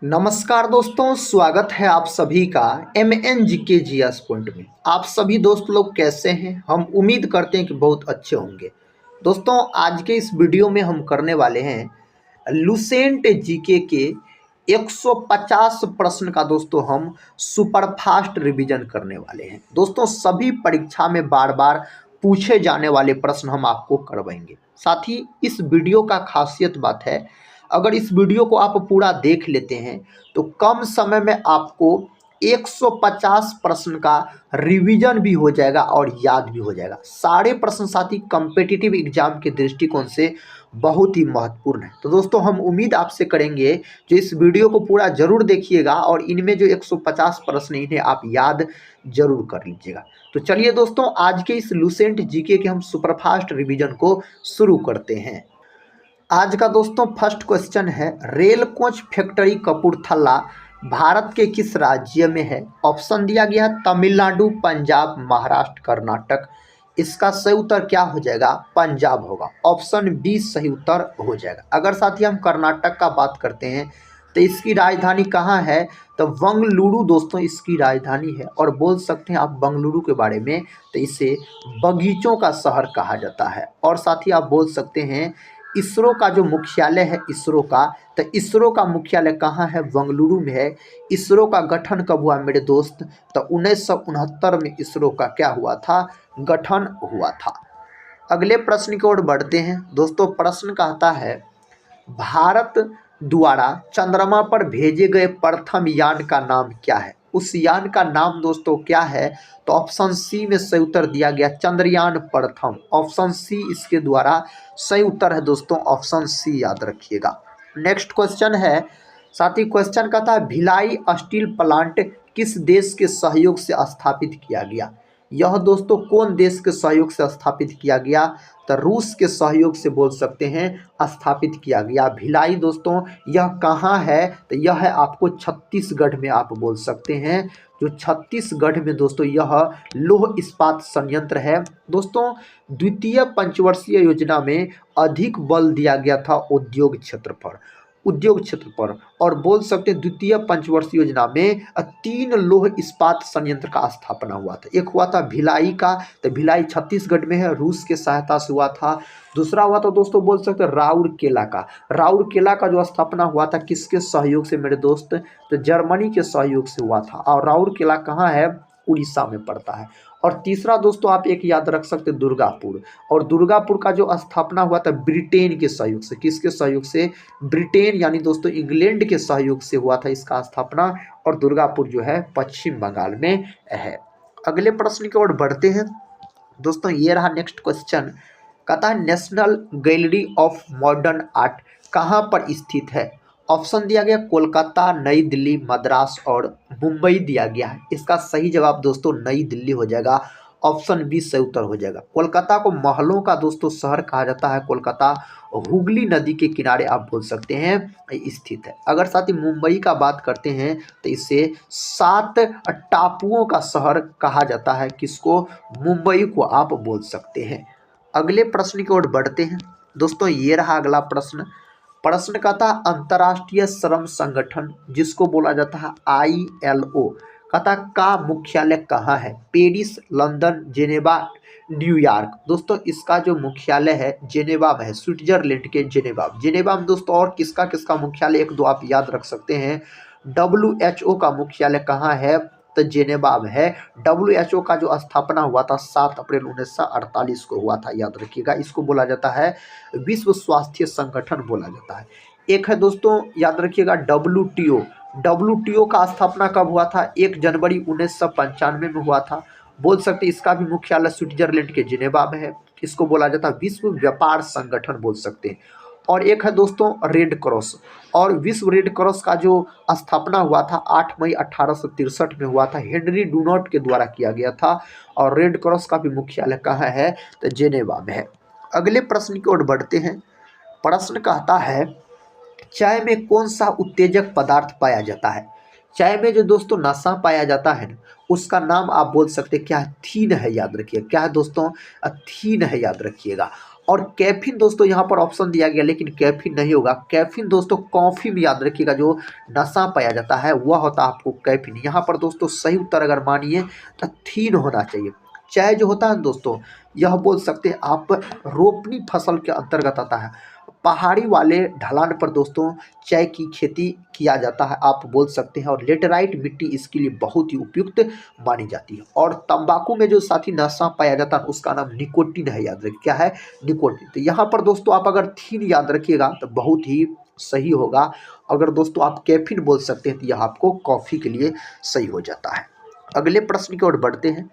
नमस्कार दोस्तों, स्वागत है आप सभी का MNGK पॉइंट में। आप सभी दोस्त लोग कैसे हैं? हम उम्मीद करते हैं कि बहुत अच्छे होंगे। दोस्तों, आज के इस वीडियो में हम करने वाले हैं लुसेंट जीके के 150 प्रश्न का दोस्तों हम सुपरफास्ट रिवीजन करने वाले हैं। दोस्तों, सभी परीक्षा में बार बार पूछे जाने वाले प्रश्न हम आपको करवाएंगे। साथ ही इस वीडियो का खासियत बात है, अगर इस वीडियो को आप पूरा देख लेते हैं तो कम समय में आपको 150 प्रश्न का रिवीजन भी हो जाएगा और याद भी हो जाएगा। सारे प्रश्न साथी कॉम्पिटिटिव एग्जाम के दृष्टिकोण से बहुत ही महत्वपूर्ण है। तो दोस्तों, हम उम्मीद आपसे करेंगे जो इस वीडियो को पूरा जरूर देखिएगा और इनमें जो 150 प्रश्न इन्हें आप याद जरूर कर लीजिएगा। तो चलिए दोस्तों, आज के इस लुसेंट जीके के हम सुपरफास्ट रिवीजन को शुरू करते हैं। आज का दोस्तों फर्स्ट क्वेश्चन है, rail coach factory Kapurthala Bharat के किस राज्य में है? ऑप्शन दिया गया है तमिलनाडु, पंजाब, महाराष्ट्र, कर्नाटक। इसका सही उत्तर क्या हो जाएगा? पंजाब होगा। ऑप्शन बी सही उत्तर हो जाएगा। अगर साथी हम कर्नाटक का बात करते हैं तो इसकी राजधानी कहाँ है? तो बंगलुरु दोस्तों इसकी राजधानी है। और बोल सकते हैं आप बंगलुरु के बारे में तो इसे बगीचों का शहर कहा जाता है। और साथ ही आप बोल सकते हैं इसरो का जो मुख्यालय है इसरो का, तो इसरो का मुख्यालय कहाँ है? बेंगलुरु में है। इसरो का गठन कब हुआ मेरे दोस्त? तो 1969 में इसरो का क्या हुआ था? गठन हुआ था। अगले प्रश्न की ओर बढ़ते हैं दोस्तों। प्रश्न कहता है, भारत द्वारा चंद्रमा पर भेजे गए प्रथम यान का नाम क्या है? उस यान का नाम दोस्तों क्या है? तो ऑप्शन सी में सही उत्तर दिया गया चंद्रयान प्रथम। ऑप्शन सी इसके द्वारा सही उत्तर है दोस्तों, ऑप्शन सी याद रखिएगा। नेक्स्ट क्वेश्चन है, साथ ही क्वेश्चन का था भिलाई स्टील प्लांट किस देश के सहयोग से स्थापित किया गया? यह दोस्तों कौन देश के सहयोग से स्थापित किया गया? तो रूस के सहयोग से बोल सकते हैं स्थापित किया गया। भिलाई दोस्तों यह कहाँ है? तो यह है आपको छत्तीसगढ़ में आप बोल सकते हैं। जो छत्तीसगढ़ में दोस्तों यह लौह इस्पात संयंत्र है। दोस्तों, द्वितीय पंचवर्षीय योजना में अधिक बल दिया गया था उद्योग क्षेत्र पर, और बोल सकते हैं द्वितीय पंचवर्षीय योजना में 3 लौह इस्पात संयंत्र का स्थापना हुआ था। एक हुआ था भिलाई का, तो भिलाई छत्तीसगढ़ में है, रूस के सहायता से हुआ था। दूसरा हुआ तो दोस्तों बोल सकते हैं राउरकेला का। राउरकेला का जो स्थापना हुआ था किसके सहयोग से मेरे दोस्त? तो जर्मनी के सहयोग से हुआ था। और राउरकेला कहाँ है? उड़ीसा में पड़ता है। और तीसरा दोस्तों आप एक याद रख सकते हैं दुर्गापुर। और दुर्गापुर का जो स्थापना हुआ था ब्रिटेन के सहयोग से। किसके सहयोग से? ब्रिटेन यानी दोस्तों इंग्लैंड के सहयोग से हुआ था इसका स्थापना। और दुर्गापुर जो है पश्चिम बंगाल में है। अगले प्रश्न की ओर बढ़ते हैं दोस्तों। ये रहा नेक्स्ट क्वेश्चन, कहता है national gallery of modern art कहाँ पर स्थित है? ऑप्शन दिया गया कोलकाता, नई दिल्ली, मद्रास और मुंबई दिया गया है। इसका सही जवाब दोस्तों नई दिल्ली हो जाएगा। ऑप्शन बी सही उत्तर हो जाएगा। कोलकाता को महलों का दोस्तों शहर कहा जाता है। कोलकाता हुगली नदी के किनारे आप बोल सकते हैं स्थित है। अगर साथ ही मुंबई का बात करते हैं तो इसे 7 टापुओं का शहर कहा जाता है। किसको? मुंबई को आप बोल सकते हैं। अगले प्रश्न की ओर बढ़ते हैं दोस्तों। ये रहा अगला प्रश्न। प्रश्न का था अंतर्राष्ट्रीय श्रम संगठन जिसको बोला जाता है ILO कहता का मुख्यालय कहाँ है? Paris, London, Geneva, New York. दोस्तों इसका जो मुख्यालय है जेनेवा में है, स्विट्जरलैंड के जेनेवा में दोस्तों। और किसका किसका मुख्यालय एक दो आप याद रख सकते हैं। WHO का मुख्यालय कहाँ है? तो जेनेवा में है। WHO का जो स्थापना हुआ था 7 अप्रैल 1948 को हुआ था, याद रखिएगा। इसको बोला जाता है विश्व स्वास्थ्य संगठन बोला जाता है। एक है दोस्तों याद रखिएगा WTO का स्थापना कब हुआ था? 1 जनवरी 1995 में हुआ था। बोल सकते इसका भी मुख्यालय स्विट्जरलैंड के जिनेवा में है। इसको बोला जाता है विश्व व्यापार संगठन बोल सकते हैं। और एक है दोस्तों रेड क्रॉस। और विश्व रेड क्रॉस का जो स्थापना हुआ था 8 मई 1863 में हुआ था, हेनरी डूनॉट के द्वारा किया गया था। और रेड क्रॉस का भी मुख्यालय कहाँ है? तो जेनेवा में है। अगले प्रश्न की ओर बढ़ते हैं। प्रश्न कहता है चाय में कौन सा उत्तेजक पदार्थ पाया जाता है? चाय में जो दोस्तों नशा पाया जाता है ना, उसका नाम आप बोल सकते हैं क्या है? थीन है, याद रखिए। क्या है दोस्तों? थीन है, याद रखिएगा। और कैफीन दोस्तों यहाँ पर ऑप्शन दिया गया, लेकिन कैफीन नहीं होगा। कैफीन दोस्तों कॉफ़ी में याद रखिएगा, जो नशा पाया जाता है वह होता है आपको कैफीन। यहाँ पर दोस्तों सही उत्तर अगर मानिए तो थीन होना चाहिए। चाय जो होता है दोस्तों, यह बोल सकते हैं आप रोपनी फसल के अंतर्गत आता है। पहाड़ी वाले ढलान पर दोस्तों चाय की खेती किया जाता है, आप बोल सकते हैं। और लेटेराइट मिट्टी इसके लिए बहुत ही उपयुक्त मानी जाती है। और तंबाकू में जो साथी नशा पाया जाता है उसका नाम निकोटीन है, याद रखिए क्या है, निकोटीन। तो यहाँ पर दोस्तों आप अगर थीन याद रखिएगा तो बहुत ही सही होगा। अगर दोस्तों आप कैफीन बोल सकते हैं तो यह आपको कॉफ़ी के लिए सही हो जाता है। अगले प्रश्न की ओर बढ़ते हैं।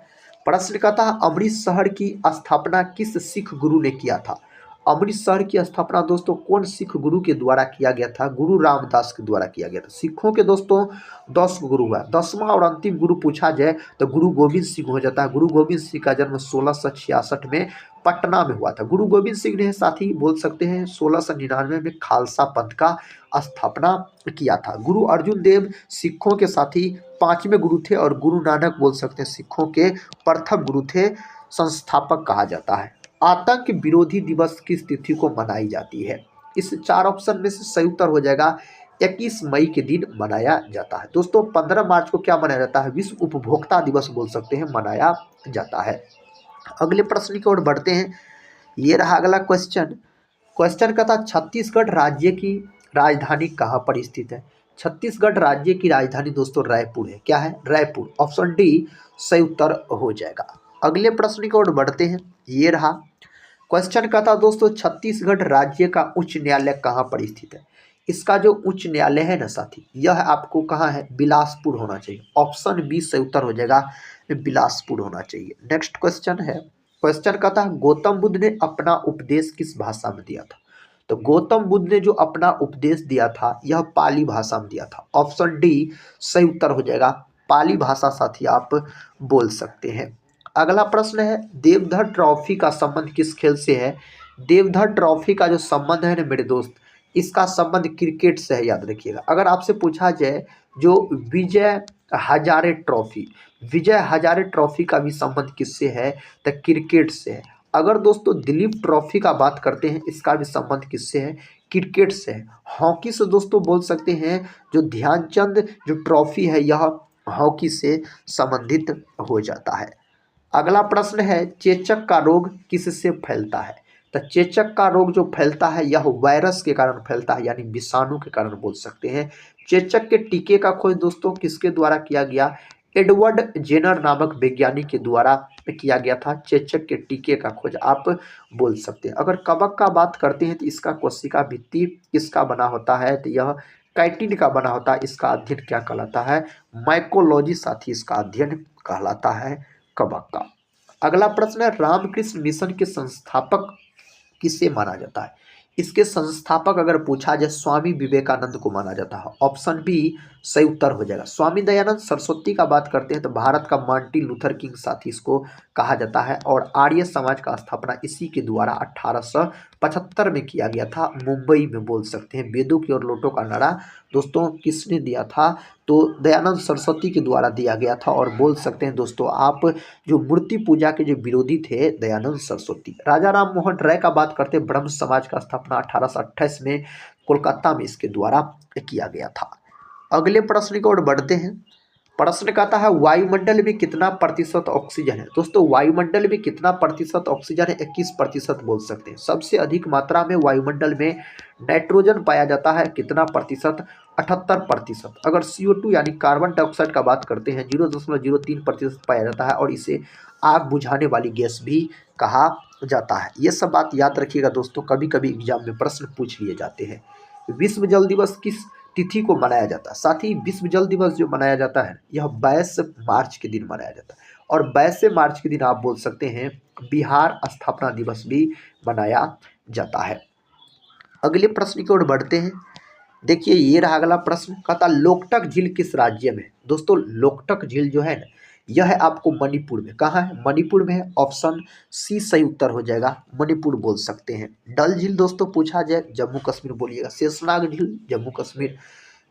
प्रश्न का था अमृतसर की स्थापना किस सिख गुरु ने किया था। अमृतसर की स्थापना दोस्तों कौन सिख गुरु के द्वारा किया गया था। गुरु रामदास के द्वारा किया गया था। सिखों के दोस्तों 10 गुरु हुआ, 10वां और अंतिम गुरु पूछा जाए तो गुरु गोविंद सिंह हो जाता है। गुरु गोविंद सिंह का जन्म 1666 में पटना में हुआ था। गुरु गोविंद सिंह ने साथ ही बोल सकते हैं 1699 में खालसा पंथ का स्थापना किया था। गुरु अर्जुन देव सिखों के साथी 5वें गुरु थे और गुरु नानक बोल सकते हैं सिखों के प्रथम गुरु थे, संस्थापक कहा जाता है। आतंक विरोधी दिवस किस तिथि को मनाई जाती है। इस 4 ऑप्शन में से सही उत्तर हो जाएगा 21 मई के दिन मनाया जाता है। दोस्तों 15 मार्च को क्या मनाया जाता है, विश्व उपभोक्ता दिवस बोल सकते हैं मनाया जाता है। अगले प्रश्न की ओर बढ़ते हैं। ये रहा अगला क्वेश्चन। क्वेश्चन का था छत्तीसगढ़ राज्य की राजधानी कहाँ पर स्थित है। छत्तीसगढ़ राज्य की राजधानी दोस्तों रायपुर है। क्या है, रायपुर। ऑप्शन डी सही उत्तर हो जाएगा। अगले प्रश्न की ओर बढ़ते हैं। ये रहा क्वेश्चन का था दोस्तों छत्तीसगढ़ राज्य का उच्च न्यायालय कहाँ पर स्थित है। इसका जो उच्च न्यायालय है ना साथी, यह आपको कहाँ है, बिलासपुर होना चाहिए। ऑप्शन बी सही उत्तर हो जाएगा, बिलासपुर होना चाहिए। नेक्स्ट क्वेश्चन है। क्वेश्चन का था गौतम बुद्ध ने अपना उपदेश किस भाषा में दिया था। तो गौतम बुद्ध ने जो अपना उपदेश दिया था यह पाली भाषा में दिया था। ऑप्शन डी सही उत्तर हो जाएगा, पाली भाषा साथी आप बोल सकते हैं। अगला प्रश्न है देवधर ट्रॉफी का संबंध किस खेल से है। देवधर ट्रॉफी का जो संबंध है ना मेरे दोस्त, इसका संबंध क्रिकेट से है, याद रखिएगा। अगर आपसे पूछा जाए जो विजय हजारे ट्रॉफी, विजय हजारे ट्रॉफी का भी संबंध किससे है, तो क्रिकेट से है। अगर दोस्तों दिलीप ट्रॉफी का बात करते हैं, इसका भी संबंध किससे है, क्रिकेट से है। हॉकी से दोस्तों बोल सकते हैं जो ध्यानचंद जो ट्रॉफी है यह हॉकी से संबंधित हो जाता है। अगला प्रश्न है चेचक का रोग किससे फैलता है। तो चेचक का रोग जो फैलता है यह वायरस के कारण फैलता है, यानी विषाणु के कारण बोल सकते हैं। चेचक के टीके का खोज दोस्तों किसके द्वारा किया गया, एडवर्ड जेनर नामक वैज्ञानिक के द्वारा किया गया था। चेचक के टीके का खोज आप बोल सकते हैं। अगर कवक का बात करते हैं तो इसका कोशिका भित्ति किसका बना होता है, तो यह काइटिन का बना होता है। इसका अध्ययन क्या कहलाता है, माइकोलॉजी साथी इसका अध्ययन कहलाता है कवक का। अगला प्रश्न है रामकृष्ण मिशन के संस्थापक किसे माना जाता है। इसके संस्थापक अगर पूछा जाए स्वामी विवेकानंद को माना जाता है। ऑप्शन बी सही उत्तर हो जाएगा। स्वामी दयानंद सरस्वती का बात करते हैं तो भारत का मार्टिन लूथर किंग साथी इसको कहा जाता है। और आर्य समाज का स्थापना इसी के द्वारा 1875 में किया गया था, मुंबई में बोल सकते हैं। वेदों की और लोटों का नारा दोस्तों किसने दिया था, तो दयानंद सरस्वती के द्वारा दिया गया था। और बोल सकते हैं दोस्तों आप जो मूर्ति पूजा के जो विरोधी थे दयानंद सरस्वती। राजा राम मोहन राय का बात करते हैं, ब्रह्म समाज का स्थापना 1828 में कोलकाता में इसके द्वारा किया गया था। अगले प्रश्न की ओर बढ़ते हैं। प्रश्न कहता है वायुमंडल में कितना प्रतिशत ऑक्सीजन है। दोस्तों वायुमंडल में कितना प्रतिशत ऑक्सीजन है, 21% बोल सकते हैं। सबसे अधिक मात्रा में वायुमंडल में नाइट्रोजन पाया जाता है, कितना प्रतिशत, 78%। अगर CO2 यानी कार्बन डाइऑक्साइड का बात करते हैं 0.03% पाया जाता है और इसे आग बुझाने वाली गैस भी कहा जाता है। ये सब बात याद रखिएगा दोस्तों, कभी कभी एग्जाम में प्रश्न पूछ लिए जाते हैं। विश्व जल दिवस किस तिथि को मनाया जाता है। साथ ही विश्व जल दिवस जो मनाया जाता है यह 22 मार्च के दिन मनाया जाता है। और 22 मार्च के दिन आप बोल सकते हैं बिहार स्थापना दिवस भी मनाया जाता है। अगले प्रश्न की ओर बढ़ते हैं। देखिए ये रहा अगला प्रश्न, कहता लोकटक झील किस राज्य में। दोस्तों लोकटक झील जो है ना यह है आपको मणिपुर में। कहाँ है, मणिपुर में है। ऑप्शन सी सही उत्तर हो जाएगा, मणिपुर बोल सकते हैं। डल झील दोस्तों पूछा जाए जम्मू कश्मीर बोलिएगा। शेषनाग झील जम्मू कश्मीर।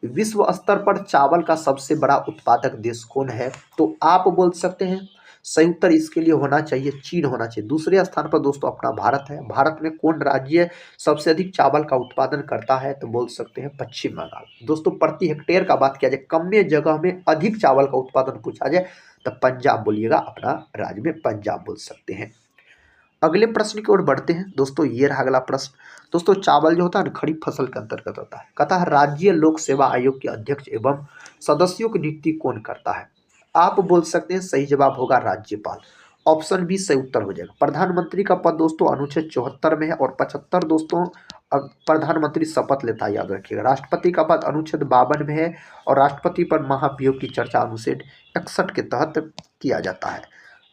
विश्व स्तर पर चावल का सबसे बड़ा उत्पादक देश कौन है, तो आप बोल सकते हैं सही उत्तर इसके लिए होना चाहिए चीन होना चाहिए। दूसरे स्थान पर दोस्तों अपना भारत है। भारत में कौन राज्य सबसे अधिक चावल का उत्पादन करता है? तो बोल सकते हैं पश्चिम बंगाल। दोस्तों प्रति हेक्टेयर का बात किया जाए, कम में जगह में अधिक चावल का उत्पादन पूछा जाए तो पंजाब बोलिएगा, अपना राज्य में पंजाब बोल सकते हैं। अगले प्रश्न की ओर बढ़ते हैं दोस्तों। ये रहा अगला प्रश्न। दोस्तों चावल जो होता है ना खरीफ फसल के अंतर्गत होता है। कहता है राज्य लोक सेवा आयोग के अध्यक्ष एवं सदस्यों की नियुक्ति कौन करता है? आप बोल सकते हैं सही जवाब होगा राज्यपाल। ऑप्शन बी सही उत्तर हो जाएगा। प्रधानमंत्री का पद दोस्तों अनुच्छेद 74 में है और 75 दोस्तों प्रधानमंत्री शपथ लेता है, याद रखिएगा। राष्ट्रपति का पद अनुच्छेद 52 में है और राष्ट्रपति पर महाभियोग की चर्चा अनुच्छेद 61 के तहत किया जाता है।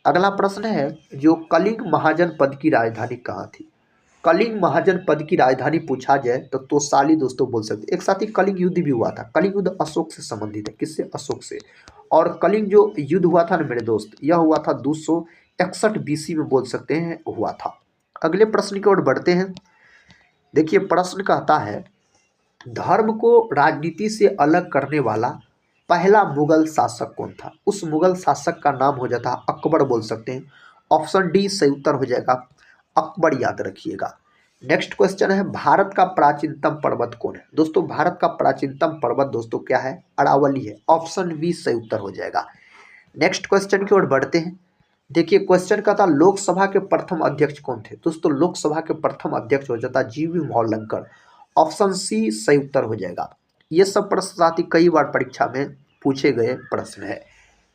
अगला प्रश्न है जो कलिंग महाजन पद की राजधानी कहाँ थी? कलिंग महाजन पद की राजधानी पूछा जाए तो तोसाली दोस्तों बोल सकते हैं। एक साथ ही कलिंग युद्ध भी हुआ था। कलिंग युद्ध अशोक से संबंधित है। किससे? अशोक से। और कलिंग जो युद्ध हुआ था ना मेरे दोस्त, यह हुआ था 261 बीसी में बोल सकते हैं हुआ था। अगले प्रश्न की ओर बढ़ते हैं। देखिए प्रश्न कहता है धर्म को राजनीति से अलग करने वाला पहला मुगल शासक कौन था? उस मुगल शासक का नाम हो जाता है अकबर बोल सकते हैं। ऑप्शन डी सही उत्तर हो जाएगा अकबर, याद रखिएगा। नेक्स्ट क्वेश्चन है भारत का प्राचीनतम पर्वत कौन है? दोस्तों भारत का प्राचीनतम पर्वत दोस्तों क्या है? अरावली है। ऑप्शन बी सही उत्तर हो जाएगा। नेक्स्ट क्वेश्चन की ओर बढ़ते हैं। देखिए क्वेश्चन का था लोकसभा के प्रथम अध्यक्ष कौन थे? दोस्तों लोकसभा के प्रथम अध्यक्ष हो जाता जीवी मौलंकर। ऑप्शन सी सही उत्तर हो जाएगा। ये सब प्रश्न साथ ही कई बार परीक्षा में पूछे गए प्रश्न है।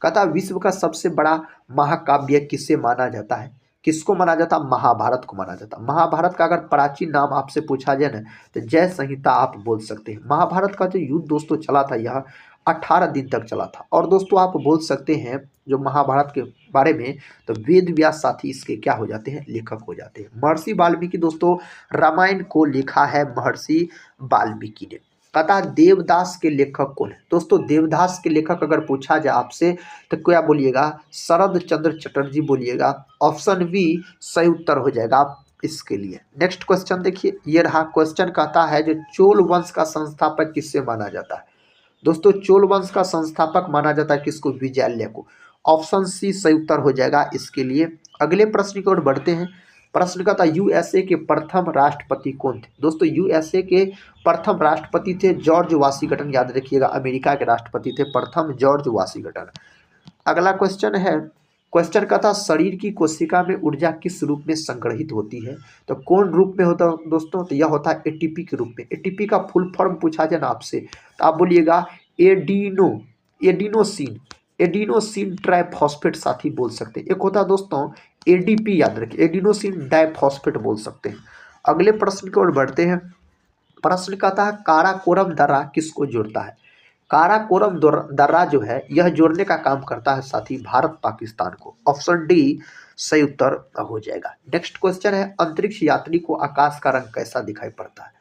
कहता विश्व का सबसे बड़ा महाकाव्य किसे माना जाता है? किसको माना जाता? महाभारत को माना जाता। महाभारत का अगर प्राचीन नाम आपसे पूछा जाए ना तो जय संहिता आप बोल सकते हैं। महाभारत का जो युद्ध दोस्तों चला था यह 18 दिन तक चला था। और दोस्तों आप बोल सकते हैं जो महाभारत के बारे में तो वेद व्यास साथी इसके क्या हो जाते हैं? लेखक हो जाते हैं। महर्षि वाल्मीकि दोस्तों रामायण को लिखा है महर्षि वाल्मीकि ने। कहता देवदास के लेखक कौन है? दोस्तों देवदास के लेखक अगर पूछा जाए आपसे तो क्या बोलिएगा? शरद चंद्र चटर्जी बोलिएगा। ऑप्शन बी सही उत्तर हो जाएगा इसके लिए। नेक्स्ट क्वेश्चन देखिए, ये रहा क्वेश्चन कहता है जो चोल वंश का संस्थापक किससे माना जाता है? दोस्तों चोल वंश का संस्थापक माना जाता है किसको? विजयालय को। ऑप्शन सी सही उत्तर हो जाएगा इसके लिए। अगले प्रश्न की ओर बढ़ते हैं। प्रश्न का था यूएसए के प्रथम राष्ट्रपति कौन थे? दोस्तों यूएसए के प्रथम राष्ट्रपति थे जॉर्ज वाशिंगटन, याद रखिएगा। अमेरिका के राष्ट्रपति थे प्रथम जॉर्ज वाशिंगटन। अगला क्वेश्चन है, क्वेश्चन का था शरीर की कोशिका में ऊर्जा किस रूप में संग्रहित होती है? तो कौन रूप में होता है दोस्तों? तो यह होता है एटीपी के रूप में। एटीपी का फुल फॉर्म पूछा जाए ना आपसे तो आप बोलिएगा एडिनोसिन एडिनोसिन ट्राइफॉस्फेट साथी बोल सकते हैं। एक होता है दोस्तों एडीपी, याद रखिए एडिनोसिन डाइफॉस्फेट बोल सकते हैं। अगले प्रश्न की ओर बढ़ते हैं। प्रश्न का था काराकोरम दर्रा किसको जोड़ता है? काराकोरम दर्रा जो है यह जोड़ने का काम करता है साथी भारत पाकिस्तान को। ऑप्शन डी सही उत्तर हो जाएगा। नेक्स्ट क्वेश्चन है अंतरिक्ष यात्री को आकाश का रंग कैसा दिखाई पड़ता है?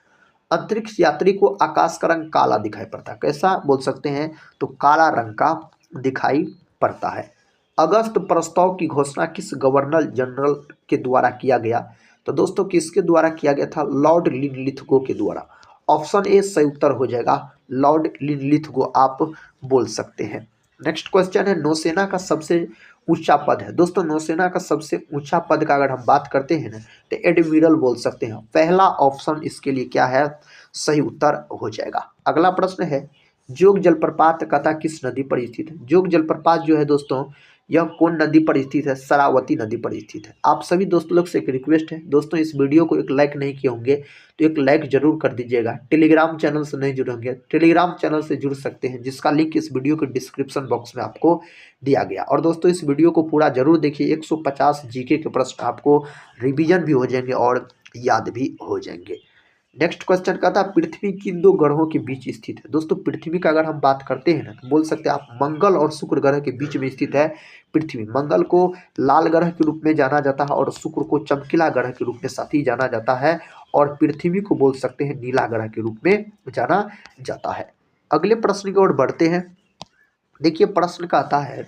अंतरिक्ष यात्री को आकाश का रंग काला दिखाई पड़ता है। कैसा बोल सकते हैं? तो काला रंग का दिखाई पड़ता है। अगस्त प्रस्ताव की घोषणा किस गवर्नर जनरल के द्वारा किया गया? तो दोस्तों किसके द्वारा किया गया था? लॉर्ड लिनलिथगो के द्वारा। ऑप्शन ए सही उत्तर हो जाएगा लॉर्ड लिनलिथगो आप बोल सकते हैं। नेक्स्ट क्वेश्चन है नौसेना का सबसे ऊंचा पद है। दोस्तों नौसेना का सबसे ऊंचा पद का अगर हम बात करते हैं ना तो एडमिरल बोल सकते हैं। पहला ऑप्शन इसके लिए क्या है? सही उत्तर हो जाएगा। अगला प्रश्न है जोग जलप्रपात कथा किस नदी पर स्थित है? जोग जलप्रपात जो है दोस्तों यह कौन नदी पर स्थित है? शरावती नदी पर स्थित है। आप सभी दोस्तों लोग से एक रिक्वेस्ट है दोस्तों, इस वीडियो को एक लाइक नहीं किए होंगे तो एक लाइक जरूर कर दीजिएगा। टेलीग्राम चैनल से नहीं जुड़े होंगे टेलीग्राम चैनल से जुड़ सकते हैं, जिसका लिंक इस वीडियो के डिस्क्रिप्शन बॉक्स में आपको दिया गया। और दोस्तों इस वीडियो को पूरा जरूर देखिए, 150 जीके के प्रश्न आपको रिवीजन भी हो जाएंगे और याद भी हो जाएंगे। नेक्स्ट क्वेश्चन का था पृथ्वी किन दो ग्रहों के बीच स्थित है? दोस्तों पृथ्वी का अगर हम बात करते हैं ना तो बोल सकते हैं आप मंगल और शुक्र ग्रह के बीच में स्थित है पृथ्वी। मंगल को लाल ग्रह के रूप में जाना जाता है और शुक्र को चमकीला ग्रह के रूप में साथ ही जाना जाता है और पृथ्वी को बोल सकते हैं नीला ग्रह के रूप में जाना जाता है। अगले प्रश्न की ओर बढ़ते हैं। देखिए प्रश्न का आता है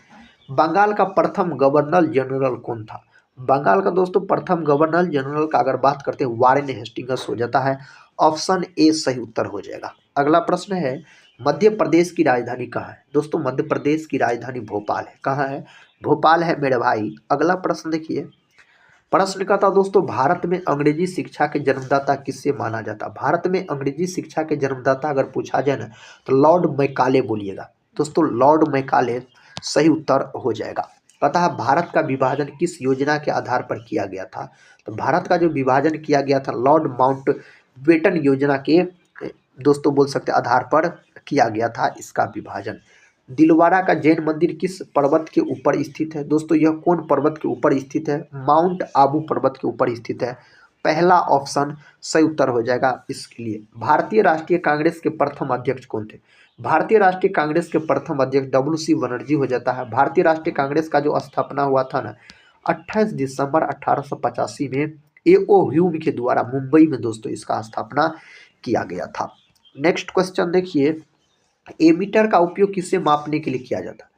बंगाल का प्रथम गवर्नर जनरल कौन था? बंगाल का दोस्तों प्रथम गवर्नर जनरल का अगर बात करते हैं वारेन हेस्टिंग्स हो जाता है। ऑप्शन ए सही उत्तर हो जाएगा। अगला प्रश्न है मध्य प्रदेश की राजधानी कहाँ है? दोस्तों मध्य प्रदेश की राजधानी भोपाल है। कहाँ है? भोपाल है मेरे भाई। अगला प्रश्न देखिए, प्रश्न का था दोस्तों, भारत में अंग्रेजी शिक्षा के जन्मदाता किससे माना जाता? भारत में अंग्रेजी शिक्षा के जन्मदाता अगर पूछा जाए ना तो लॉर्ड मैकाले बोलिएगा दोस्तों, लॉर्ड मैकाले सही उत्तर हो जाएगा। पता है भारत का विभाजन किस योजना के आधार पर किया गया था? तो भारत का जो विभाजन किया गया था लॉर्ड माउंटबेटन योजना के दोस्तों बोल सकते आधार पर किया गया था इसका विभाजन। दिलवारा का जैन मंदिर किस पर्वत के ऊपर स्थित है? दोस्तों यह कौन पर्वत के ऊपर स्थित है? माउंट आबू पर्वत के ऊपर स्थित है। पहला ऑप्शन सही उत्तर हो जाएगा इसके लिए। भारतीय राष्ट्रीय कांग्रेस के प्रथम अध्यक्ष कौन थे? भारतीय राष्ट्रीय कांग्रेस के प्रथम अध्यक्ष WC बनर्जी हो जाता है। भारतीय राष्ट्रीय कांग्रेस का जो स्थापना हुआ था ना 28 दिसंबर 1885 में A.O. ह्यूम के द्वारा मुंबई में दोस्तों इसका स्थापना किया गया था। नेक्स्ट क्वेश्चन देखिए, एमीटर का उपयोग किससे मापने के लिए किया जाता है?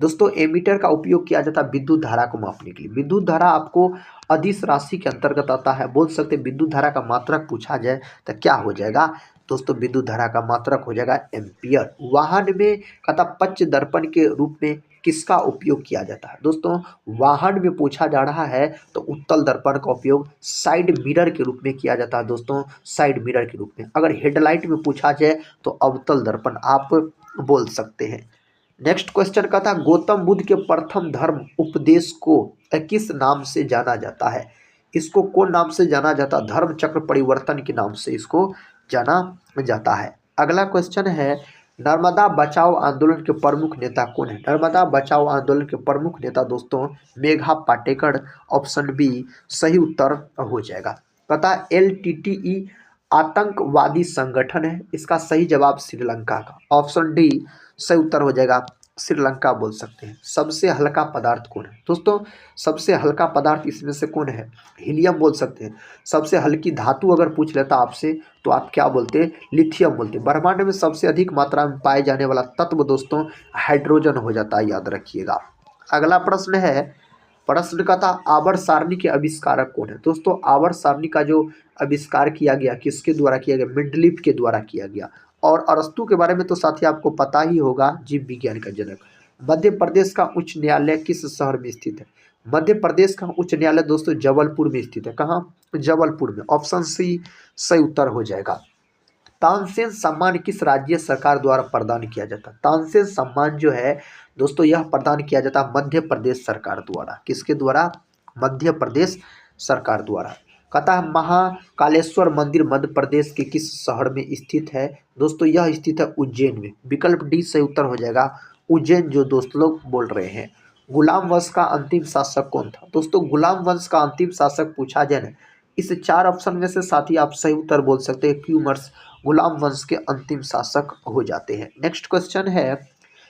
दोस्तों एमीटर का उपयोग किया जाता है विद्युत धारा को मापने के लिए। विद्युत धारा आपको अदिश राशि के अंतर्गत आता है। बोल सकते हैं विद्युत धारा का मात्रक पूछा जाए तो क्या हो जाएगा दोस्तों? विद्युत धारा का मात्रक हो जाएगा एम्पियर। वाहन में कथा पच्च दर्पण के रूप में किसका उपयोग किया जाता है? दोस्तों वाहन में पूछा जा रहा है तो उत्तल दर्पण का उपयोग साइड मिरर के रूप में किया जाता है दोस्तों, साइड मिरर के रूप में। अगर हेडलाइट में पूछा जाए तो अवतल दर्पण आप बोल सकते हैं। नेक्स्ट क्वेश्चन का था, गौतम बुद्ध के प्रथम धर्म उपदेश को किस नाम से जाना जाता है? इसको कौन नाम से जाना जाता? धर्म चक्र परिवर्तन के नाम से इसको जाना जाता है। अगला क्वेश्चन है, नर्मदा बचाओ आंदोलन के प्रमुख नेता कौन है? नर्मदा बचाओ आंदोलन के प्रमुख नेता दोस्तों मेघा पाटेकर, ऑप्शन बी सही उत्तर हो जाएगा। पता LTTE आतंकवादी संगठन है, इसका सही जवाब श्रीलंका का, ऑप्शन डी सही उत्तर हो जाएगा, श्रीलंका बोल सकते हैं। सबसे हल्का पदार्थ कौन है? दोस्तों सबसे हल्का पदार्थ इसमें से कौन है? हीलियम बोल सकते हैं। सबसे हल्की धातु अगर पूछ लेता आपसे तो आप क्या बोलते? लिथियम बोलते। ब्रह्मांड में सबसे अधिक मात्रा में पाए जाने वाला तत्व दोस्तों हाइड्रोजन हो जाता है, याद रखिएगा। अगला प्रश्न है, प्रश्न का था आवर्त सारणी के आविष्कारक कौन है? दोस्तों आवर्त सारणी का जो आविष्कार किया गया किसके द्वारा किया गया? मेंडलीफ के द्वारा किया गया। और अरस्तू के बारे में तो साथी आपको पता ही होगा, जीव विज्ञान का जनक। मध्य प्रदेश का उच्च न्यायालय किस शहर में स्थित है? मध्य प्रदेश का उच्च न्यायालय दोस्तों जबलपुर में स्थित है। कहाँ? जबलपुर में, ऑप्शन सी सही उत्तर हो जाएगा। तानसेन सम्मान किस राज्य सरकार द्वारा प्रदान किया जाता है? तानसेन सम्मान जो है दोस्तों यह प्रदान किया जाता है मध्य प्रदेश सरकार द्वारा। किसके द्वारा? मध्य प्रदेश सरकार द्वारा। कहता है महाकालेश्वर मंदिर मध्य प्रदेश के किस शहर में स्थित है? दोस्तों यह स्थित है उज्जैन में। विकल्प डी सही उत्तर हो जाएगा, उज्जैन जो दोस्त लोग बोल रहे हैं। गुलाम वंश का अंतिम शासक कौन था? दोस्तों गुलाम वंश का अंतिम शासक पूछा जाए ना इस चार ऑप्शन में से साथी आप सही उत्तर बोल सकते हैं, क्यूमर्स गुलाम वंश के अंतिम शासक हो जाते हैं। नेक्स्ट क्वेश्चन है,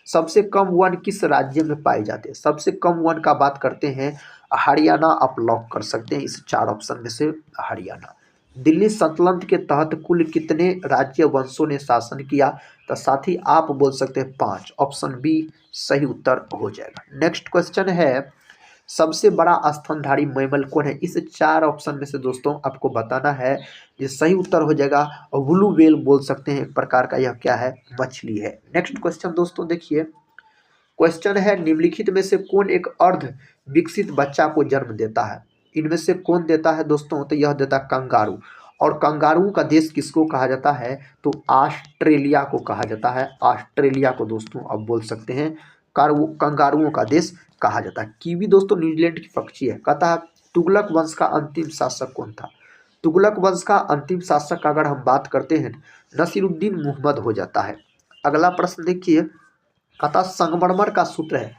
सबसे कम वन किस राज्य में पाए जाते हैं? सबसे कम वन का बात करते हैं हरियाणा, आप लॉक कर सकते हैं इस चार ऑप्शन में से हरियाणा। दिल्ली सल्तनत के तहत कुल कितने राज्य वंशों ने शासन किया? तो साथी आप बोल सकते हैं 5, ऑप्शन बी सही उत्तर हो जाएगा। नेक्स्ट क्वेश्चन है, सबसे बड़ा स्तनधारी मैमल कौन है? इस चार ऑप्शन में से दोस्तों आपको बताना है, ये सही उत्तर हो जाएगा ब्लू व्हेल बोल सकते हैं, एक प्रकार का यह क्या है? मछली है। नेक्स्ट क्वेश्चन दोस्तों देखिए, क्वेश्चन है निम्नलिखित में से कौन एक अर्ध विकसित बच्चा को जन्म देता है? इनमें से कौन देता है दोस्तों? तो यह देता है कंगारू। और कंगारू का देश किसको कहा जाता है? तो ऑस्ट्रेलिया को कहा जाता है। ऑस्ट्रेलिया को दोस्तों आप बोल सकते हैं कंगारुओं का देश कहा जाता है। कीवी दोस्तों न्यूजीलैंड की पक्षी है। कहता है तुगलक वंश का अंतिम शासक कौन था? तुगलक वंश का अंतिम शासक अगर हम बात करते हैं नसीरुद्दीन मुहम्मद हो जाता है। अगला प्रश्न देखिए, कहता संगमरमर का सूत्र है।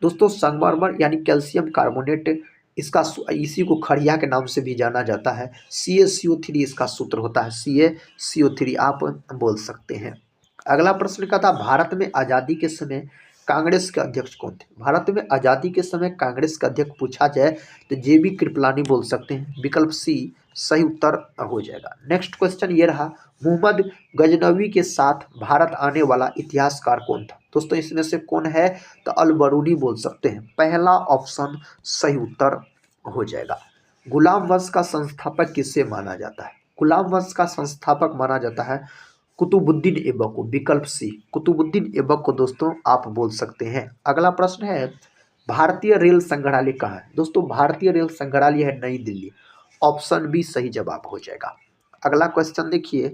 दोस्तों संगमरमर यानी कैल्शियम कार्बोनेट, इसका इसी को खड़िया के नाम से भी जाना जाता है। CaCO3 इसका सूत्र होता है, CaCO3 आप बोल सकते हैं। अगला प्रश्न का था भारत में आज़ादी के समय कांग्रेस के अध्यक्ष कौन थे? भारत में आज़ादी के समय कांग्रेस का अध्यक्ष पूछा जाए तो JB कृपलानी बोल सकते हैं। विकल्प सी सही उत्तर हो जाएगा। नेक्स्ट क्वेश्चन ये रहा, मोहम्मद गजनवी के साथ भारत आने वाला इतिहासकार कौन था? दोस्तों इसमें से कौन है? तो अल-बरूनी बोल सकते हैं। पहला ऑप्शन सही उत्तर हो जाएगा। गुलाम वंश का संस्थापक किससे माना जाता है? गुलाम वंश का संस्थापक माना जाता है कुतुबुद्दीन ऐबक को। विकल्प सी कुतुबुद्दीन ऐबक को दोस्तों आप बोल सकते हैं। अगला प्रश्न है, भारतीय रेल संग्रहालय कहाँ है? दोस्तों भारतीय रेल संग्रहालय है नई दिल्ली। ऑप्शन बी सही जवाब हो जाएगा। अगला क्वेश्चन देखिए,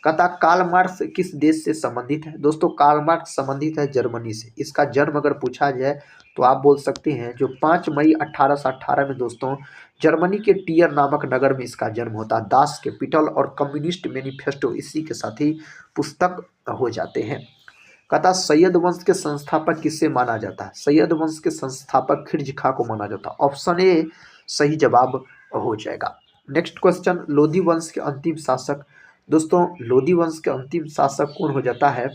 कहता कार्ल मार्क्स किस देश से संबंधित है? दोस्तों कार्ल मार्क्स संबंधित है जर्मनी से। इसका जन्म अगर पूछा जाए तो आप बोल सकते हैं जो 5 मई 1818 में दोस्तों जर्मनी के टियर नामक नगर में इसका जन्म होता है। दास कैपिटल और कम्युनिस्ट मैनिफेस्टो इसी के साथ ही पुस्तक हो जाते हैं। कहता सैयद वंश के संस्थापक किससे माना जाता है? सैयद वंश के संस्थापक खिलजी खां को माना जाता है। ऑप्शन ए सही जवाब हो जाएगा। नेक्स्ट क्वेश्चन, लोधी वंश के अंतिम शासक। दोस्तों लोधी वंश के अंतिम शासक कौन हो जाता है?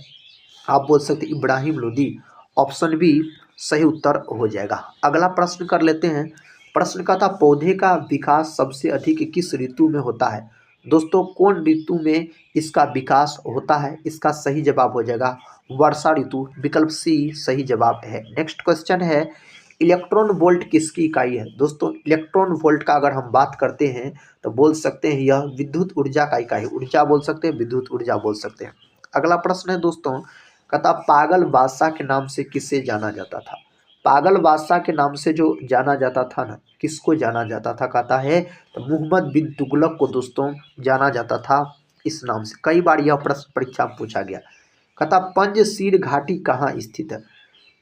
आप बोल सकते इब्राहिम लोधी। ऑप्शन बी सही उत्तर हो जाएगा। अगला प्रश्न कर लेते हैं। प्रश्न का था पौधे का विकास सबसे अधिक किस ऋतु में होता है? दोस्तों कौन ऋतु में इसका विकास होता है? इसका सही जवाब हो जाएगा वर्षा ऋतु। विकल्प सी सही जवाब है। नेक्स्ट क्वेश्चन है, इलेक्ट्रॉन वोल्ट किसकी इकाई है? दोस्तों इलेक्ट्रॉन वोल्ट का अगर हम बात करते हैं तो बोल सकते हैं यह विद्युत ऊर्जा का इकाई। ऊर्जा बोल सकते हैं, विद्युत ऊर्जा बोल सकते हैं। अगला प्रश्न है दोस्तों, कहता पागल बादशाह के नाम से किसे जाना जाता था? पागल बादशाह के नाम से जो जाना जाता था ना, किसको जाना जाता था? कहता है तो मोहम्मद बिन तुगलक को दोस्तों जाना जाता था इस नाम से। कई बार यह प्रश्न परीक्षा में पूछा गया। कहता पंजशीर घाटी कहाँ स्थित है?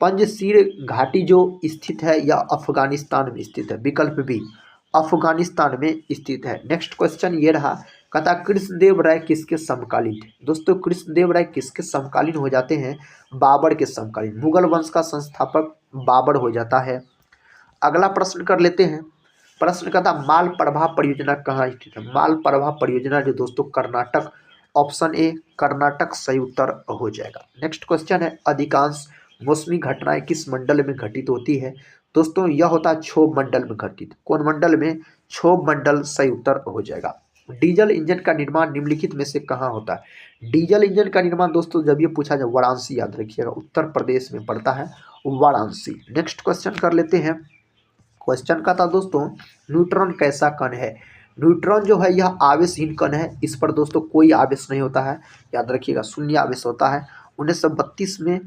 पंजशीर घाटी जो स्थित है यह अफगानिस्तान में स्थित है। विकल्प बी अफगानिस्तान में स्थित है। नेक्स्ट क्वेश्चन ये रहा, कहता कृष्णदेव राय किसके समकालीन थे? दोस्तों कृष्णदेव राय किसके समकालीन हो जाते हैं? बाबर के समकालीन। मुगल वंश का संस्थापक बाबर हो जाता है। अगला प्रश्न कर लेते हैं। प्रश्न कहता माल प्रभा परियोजना कहाँ स्थित है? माल प्रभा परियोजना जो दोस्तों कर्नाटक। ऑप्शन ए कर्नाटक सही उत्तर हो जाएगा। नेक्स्ट क्वेश्चन है, अधिकांश मौसमी घटनाएं किस मंडल में घटित होती है? दोस्तों यह होता है क्षोभ मंडल में घटित। कौन मंडल में? क्षोभ मंडल सही उत्तर हो जाएगा। डीजल इंजन का निर्माण निम्नलिखित में से कहाँ होता है? डीजल इंजन का निर्माण दोस्तों जब ये पूछा जाए वाराणसी, याद रखिएगा उत्तर प्रदेश में पड़ता है वाराणसी। नेक्स्ट क्वेश्चन कर लेते हैं। क्वेश्चन का था दोस्तों न्यूट्रॉन कैसा कण है? न्यूट्रॉन जो है यह आवेशहीन कण है। इस पर दोस्तों कोई आवेश नहीं होता है, याद रखिएगा शून्य आवेश होता है। 1932 में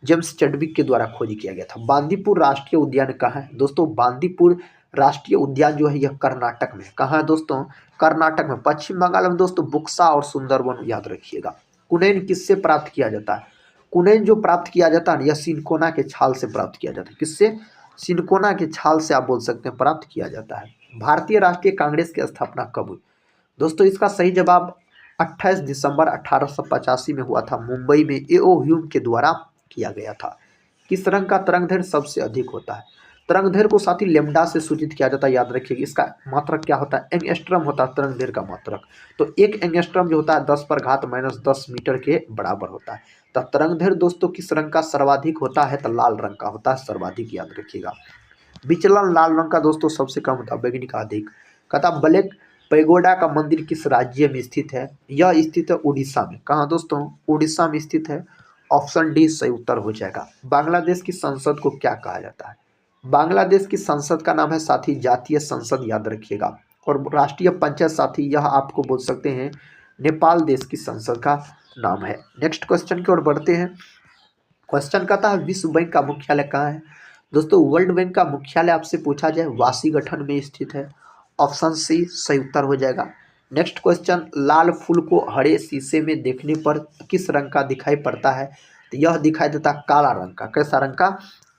जेम्स चैडविक के द्वारा खोज किया गया था। बांदीपुर राष्ट्रीय उद्यान कहाँ है? दोस्तों बांदीपुर राष्ट्रीय उद्यान जो है यह कर्नाटक में। कहाँ है दोस्तों? कर्नाटक में। पश्चिम बंगाल में दोस्तों बुक्सा और सुंदरवन, याद रखिएगा। कुनैन किससे प्राप्त किया जाता है? कुनैन जो प्राप्त किया जाता है यह सिनकोना के छाल से प्राप्त किया जाता है। किससे? सिनकोना के छाल से आप बोल सकते हैं प्राप्त किया जाता है। भारतीय राष्ट्रीय कांग्रेस की स्थापना कब हुई? दोस्तों इसका सही जवाब 28 दिसंबर 1885 में हुआ था। मुंबई में ए.ओ. ह्यूम के द्वारा किया गया था। किस रंग का तरंगदैर्घ्य सबसे अधिक होता है? तरंगदैर्घ्य को साथ ही लेमडा से सूचित किया जाता है, याद रखिएगा। इसका मात्रक क्या होता है? एंगस्ट्रम होता है तरंगदैर्घ्य का मात्रक। तो एक एंगस्ट्रम जो होता है 10⁻⁻10 मीटर के बराबर होता है। तो तरंगदैर्घ्य दोस्तों किस रंग का सर्वाधिक होता है? तो लाल रंग का होता है सर्वाधिक, याद रखिएगा। विचलन लाल रंग का दोस्तों सबसे कम होता है, बैंगनी का अधिक। कहता ब्लैक पैगोडा का मंदिर किस राज्य में स्थित है? यह स्थित है उड़ीसा में। कहाँ दोस्तों? उड़ीसा में स्थित है। ऑप्शन डी सही उत्तर हो जाएगा। बांग्लादेश की संसद को क्या कहा जाता है? बांग्लादेश की संसद का नाम है साथी जातीय संसद, याद रखिएगा। और राष्ट्रीय पंचायत साथी यह आपको बोल सकते हैं नेपाल देश की संसद का नाम है। नेक्स्ट क्वेश्चन की ओर बढ़ते हैं। क्वेश्चन कहता है विश्व बैंक का मुख्यालय कहाँ है? दोस्तों वर्ल्ड बैंक का मुख्यालय आपसे पूछा जाए वाशिंगटन में स्थित है। ऑप्शन सी सही उत्तर हो जाएगा। नेक्स्ट क्वेश्चन, लाल फूल को हरे शीशे में देखने पर किस रंग का दिखाई पड़ता है? तो यह दिखाई देता काला रंग का। कैसा रंग का?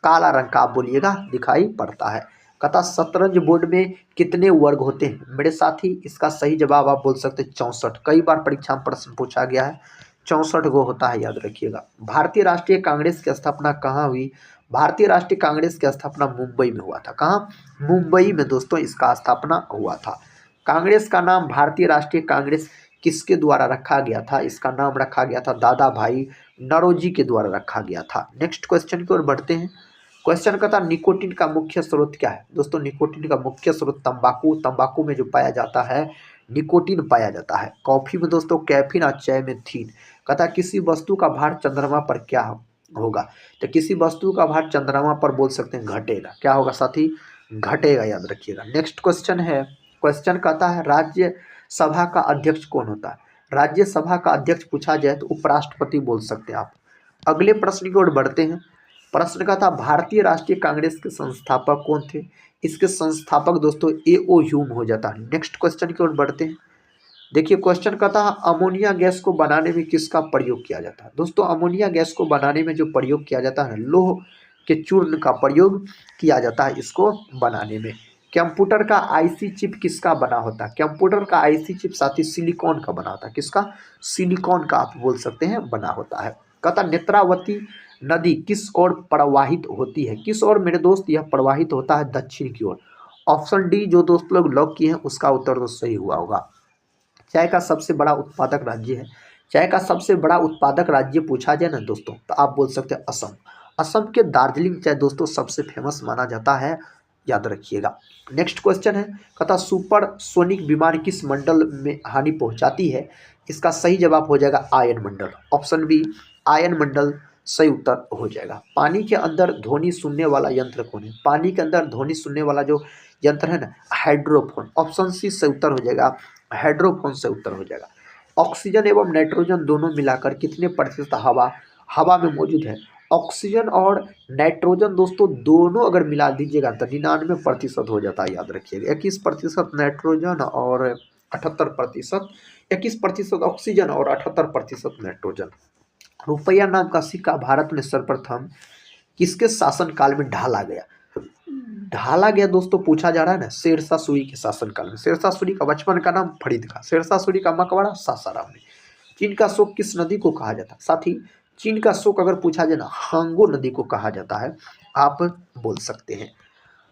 काला रंग का आप बोलिएगा दिखाई पड़ता है। कहता शतरंज बोर्ड में कितने वर्ग होते हैं मेरे साथी? इसका सही जवाब आप बोल सकते हैं 64। कई बार परीक्षा में प्रश्न पूछा गया है। 64 गो होता है, याद रखिएगा। भारतीय राष्ट्रीय कांग्रेस की स्थापना कहाँ हुई? भारतीय राष्ट्रीय कांग्रेस की स्थापना मुंबई में हुआ था। कहाँ? मुंबई में दोस्तों इसका स्थापना हुआ था। कांग्रेस का नाम भारतीय राष्ट्रीय कांग्रेस किसके द्वारा रखा गया था? इसका नाम रखा गया था दादा भाई नौरोजी के द्वारा रखा गया था। नेक्स्ट क्वेश्चन की ओर बढ़ते हैं। क्वेश्चन का था निकोटीन का मुख्य स्रोत क्या है? दोस्तों निकोटीन का मुख्य स्रोत तंबाकू। तंबाकू में जो पाया जाता है निकोटीन पाया जाता है। कॉफी में दोस्तों कैफीन और चाय में थीन। कहता किसी वस्तु का भार चंद्रमा पर क्या होगा? तो किसी वस्तु का भार चंद्रमा पर बोल सकते हैं घटेगा। क्या होगा साथी? घटेगा, याद रखिएगा। नेक्स्ट क्वेश्चन है। क्वेश्चन कहता है राज्य सभा का अध्यक्ष कौन होता है? राज्यसभा का अध्यक्ष पूछा जाए तो उपराष्ट्रपति बोल सकते हैं आप। अगले प्रश्न की ओर बढ़ते हैं। प्रश्न का था भारतीय राष्ट्रीय कांग्रेस के संस्थापक कौन थे? इसके संस्थापक दोस्तों ए.ओ. ह्यूम हो जाता है। नेक्स्ट क्वेश्चन की ओर बढ़ते हैं। देखिए क्वेश्चन का था अमोनिया गैस को बनाने में किसका प्रयोग किया जाता है? दोस्तों अमोनिया गैस को बनाने में जो प्रयोग किया जाता है लौह के चूर्ण का प्रयोग किया जाता है इसको बनाने में। कंप्यूटर का आईसी चिप किसका बना होता है? कंप्यूटर का आईसी चिप साथी सिलिकॉन का बना होता है। किसका? सिलिकॉन का आप बोल सकते हैं बना होता है। कहता नेत्रावती नदी किस ओर प्रवाहित होती है? किस ओर मेरे दोस्त? यह प्रवाहित होता है दक्षिण की ओर। ऑप्शन डी जो दोस्त लोग लॉक किए हैं उसका उत्तर तो सही हुआ होगा। चाय का सबसे बड़ा उत्पादक राज्य है। चाय का सबसे बड़ा उत्पादक राज्य पूछा जाए ना दोस्तों तो आप बोल सकते हैं असम। असम के दार्जिलिंग चाय दोस्तों सबसे फेमस माना जाता है, याद रखिएगा। नेक्स्ट क्वेश्चन है कहता सुपर सोनिक विमान किस मंडल में हानि पहुंचाती है? इसका सही जवाब हो जाएगा आयन मंडल। ऑप्शन बी आयन मंडल सही उत्तर हो जाएगा। पानी के अंदर ध्वनि सुनने वाला यंत्र कौन है? पानी के अंदर ध्वनि सुनने वाला जो यंत्र है ना हाइड्रोफोन। ऑप्शन सी सही उत्तर हो जाएगा, हाइड्रोफोन से उत्तर हो जाएगा। ऑक्सीजन एवं नाइट्रोजन दोनों मिलाकर कितने प्रतिशत हवा हवा में मौजूद है? ऑक्सीजन और नाइट्रोजन दोस्तों दोनों अगर मिला दीजिएगा तो 99% हो जाता है, याद रखिएगा। 21% नाइट्रोजन और 78%, 21% ऑक्सीजन और 78% नाइट्रोजन। रुपया नाम का सिक्का भारत में सर्वप्रथम किसके शासन काल में ढाला गया? ढाला गया दोस्तों पूछा जा रहा है ना शेरशाह सूरी के शासनकाल में। शेरशाह सूरी का बचपन का नाम फरीद का, शेरशाह सूरी का मकबरा सासाराम में। चीन का शोक किस नदी को कहा जाता है? साथ ही चीन का शोक अगर पूछा जाए ना हांगो नदी को कहा जाता है, आप बोल सकते हैं।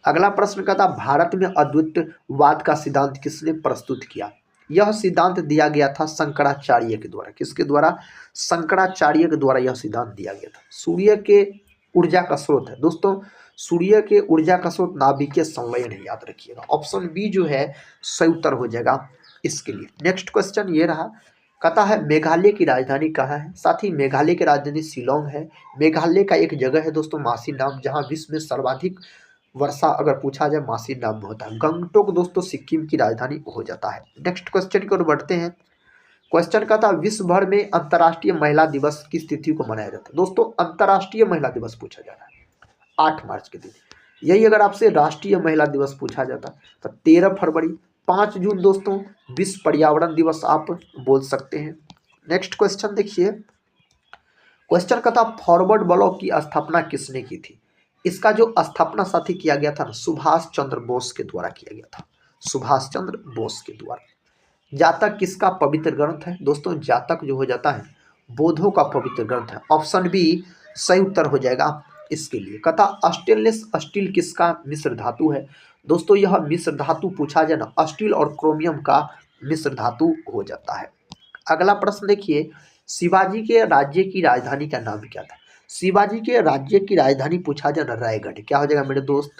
अगला प्रश्न का था भारत में अद्वैतवाद का सिद्धांत किसने प्रस्तुत किया? यह सिद्धांत दिया गया था शंकराचार्य के द्वारा। किसके द्वारा? शंकराचार्य के द्वारा यह सिद्धांत दिया गया था। सूर्य के ऊर्जा का स्रोत है दोस्तों, सूर्य के ऊर्जा का स्रोत नाभिकीय संलयन है, याद रखिएगा। ऑप्शन बी जो है सही उत्तर हो जाएगा इसके लिए। नेक्स्ट क्वेश्चन ये रहा, कहता है मेघालय की राजधानी कहाँ है? साथ ही मेघालय की राजधानी शिलोंग है। मेघालय का एक जगह है दोस्तों मासी नाम, जहाँ विश्व में सर्वाधिक वर्षा अगर पूछा जाए मासी नाम में होता है। गंगटोक दोस्तों सिक्किम की राजधानी हो जाता है। नेक्स्ट क्वेश्चन की ओर बढ़ते हैं। क्वेश्चन का था विश्व भर में अंतर्राष्ट्रीय महिला दिवस किस तिथि को मनाया जाता है? दोस्तों अंतर्राष्ट्रीय महिला दिवस पूछा जा रहा है 8 मार्च के दिन। यही अगर आपसे राष्ट्रीय महिला दिवस पूछा जाता तो 13 फरवरी। 5 जून दोस्तों विश्व पर्यावरण दिवस आप बोल सकते हैं। नेक्स्ट क्वेश्चन देखिए, क्वेश्चन का था फॉरवर्ड ब्लॉक की स्थापना किसने की थी? इसका जो स्थापना साथी किया गया था ना सुभाष चंद्र बोस के द्वारा किया गया था, सुभाष चंद्र बोस के द्वारा। जातक किसका पवित्र ग्रंथ है? दोस्तों जातक जो हो जाता है बौद्धों का पवित्र ग्रंथ है। ऑप्शन बी सही उत्तर हो जाएगा इसके लिए। कथा स्टेनलेस स्टील किसका मिश्र धातु है? दोस्तों यह मिश्र धातु पूछा जाए ना स्टील और क्रोमियम का मिश्र धातु हो जाता है। अगला प्रश्न देखिए, शिवाजी के राज्य की राजधानी का नाम क्या था? शिवाजी के राज्य की राजधानी पूछा जाए ना रायगढ़। क्या हो जाएगा मेरे दोस्त?